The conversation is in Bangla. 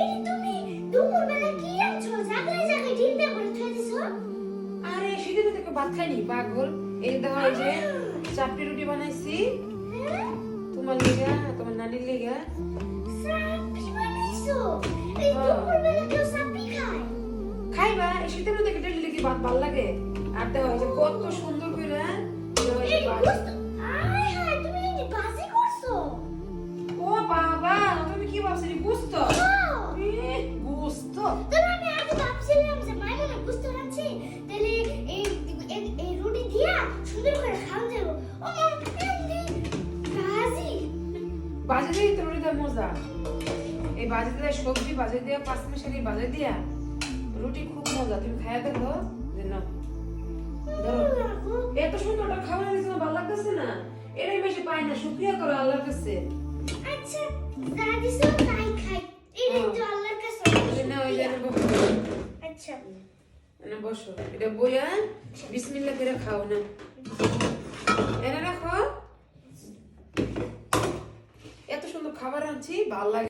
এই তুমি দুপুরবেলা কি রাখছো? জাগলে জাগলে চিন্তা করে থুয়ে দিছো? আরে সেদিন থেকে ভাত খাইনি পাগল। এই দেখো এই যে চাপটি রুটি বানাইছি তোমার লেগা, তোমার নানির লেগা। সাপি বানাইছো? এই দুপুরবেলা কেউ সাপি খায়? খাইবা এই শীতের মধ্যে কেটে দিলে কি ভাত ভাল লাগে? আর দেখো এই যে কত সুন্দর করে এই বুঝতো আয় হায় তুমি এই বাজি করছো? ও বাবা তুমি কি ভাবছো বুঝতো? বুঝতো তবে আমি আগে ভাবছিলাম যে মাইমনে বুঝতে পারছি তাহলে এই এই রুটি দিয়া সুন্দর করে খাওয়া যাবো। ও বাজি বাজে দিয়ে তো রুটি দেওয়া মজা। এই বাজে দিয়ে সবজি বাজে দিয়ে পাঁচ মিশালি বাজে দিয়া রুটি খুব মজা। তুমি খাইয়া দেখো যে না ধরো এত সুন্দরটা খাবার দিচ্ছে না, ভালো লাগতেছে না? এটাই বেশি পাই না, শুক্রিয়া করো আল্লাহর কাছে। আচ্ছা যা দিছো তাই খাই। এই তো আল্লাহর কাছে। না ওই যে বসো, আচ্ছা না বসো, এটা বইয়া বিসমিল্লাহ করে খাও না। এনে রাখো, এত সুন্দর খাবার আনছি, ভালো লাগে।